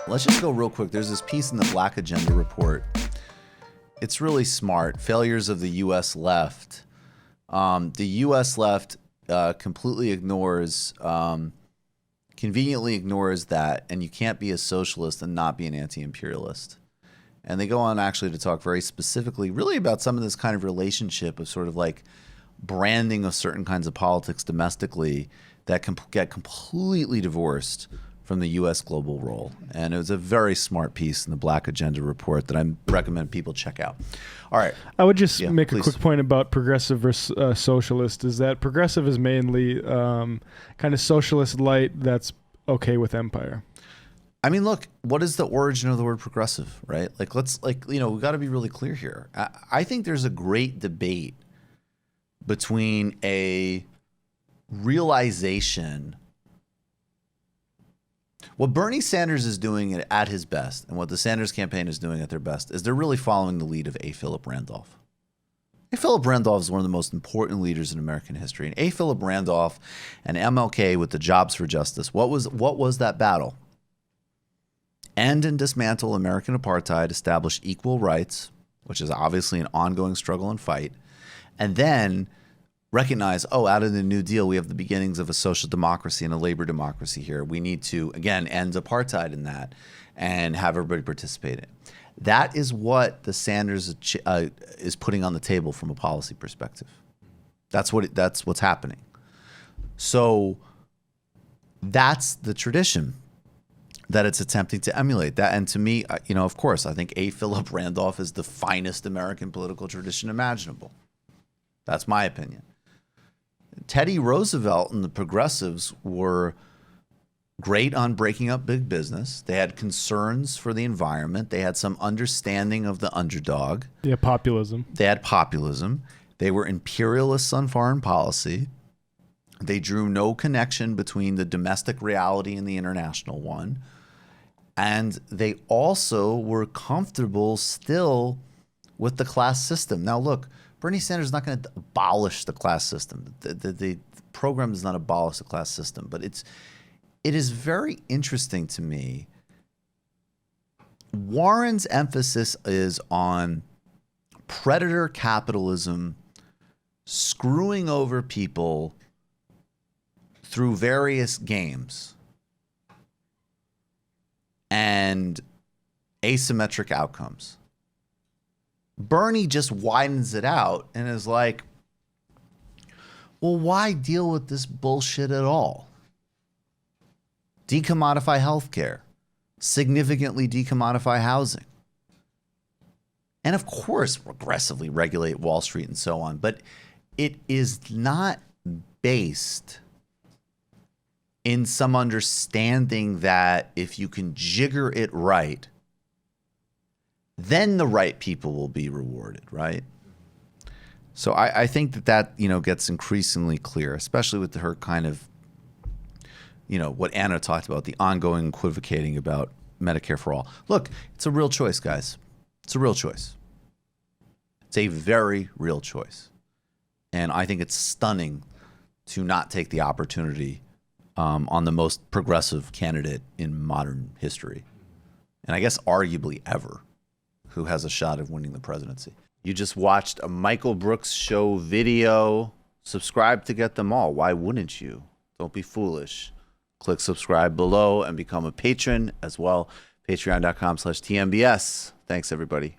Let's just go real quick. There's this piece in the Black Agenda report. It's really smart. Failures of the U.S. left. The U.S. left completely ignores, conveniently ignores that, and you can't be a socialist and not be an anti-imperialist. And they go on actually to talk very specifically really about some of this kind of relationship of sort of like branding of certain kinds of politics domestically that can get completely divorced from the U.S. global role. And it was a very smart piece in the Black Agenda report that I recommend people check out. All right. I would just make a quick point about progressive versus socialist, is that progressive is mainly kind of socialist light that's okay with empire. I mean, look, what is the origin of the word progressive, right? Like, we got to be really clear here. I think there's a great debate between a realization. What Bernie Sanders is doing at his best, and what the Sanders campaign is doing at their best, is they're really following the lead of A. Philip Randolph. A. Philip Randolph is one of the most important leaders in American history. And A. Philip Randolph and MLK with the Jobs for Justice, what was that battle? End and dismantle American apartheid, establish equal rights, which is obviously an ongoing struggle and fight, and then recognize, out of the New Deal, we have the beginnings of a social democracy and a labor democracy here. We need to, again, end apartheid in that and have everybody participate in it. That is what the Sanders is putting on the table from a policy perspective. That's what's happening. So that's the tradition that it's attempting to emulate. That, and to me, of course, I think A. Philip Randolph is the finest American political tradition imaginable. That's my opinion. Teddy Roosevelt and the progressives were great on breaking up big business. They had concerns for the environment. They had some understanding of the underdog. Yeah, populism. They had populism. They were imperialists on foreign policy. They drew no connection between the domestic reality and the international one. And they also were comfortable still with the class system. Now, look, Bernie Sanders is not going to abolish the class system. The program does not abolish the class system. But it is very interesting to me. Warren's emphasis is on predator capitalism, screwing over people through various games and asymmetric outcomes. Bernie just widens it out and is like, well, why deal with this bullshit at all? Decommodify healthcare, significantly decommodify housing, and of course, aggressively regulate Wall Street and so on. But it is not based in some understanding that if you can jigger it right, then the right people will be rewarded, right? So I think that gets increasingly clear, especially with her kind of, what Anna talked about, the ongoing equivocating about Medicare for all. Look, it's a real choice, guys. It's a real choice. It's a very real choice. And I think it's stunning to not take the opportunity on the most progressive candidate in modern history, and I guess arguably ever, who has a shot of winning the presidency. You just watched a Michael Brooks show video. Subscribe to get them all. Why wouldn't you? Don't be foolish. Click subscribe below and become a patron as well. Patreon.com/TMBS. Thanks, everybody.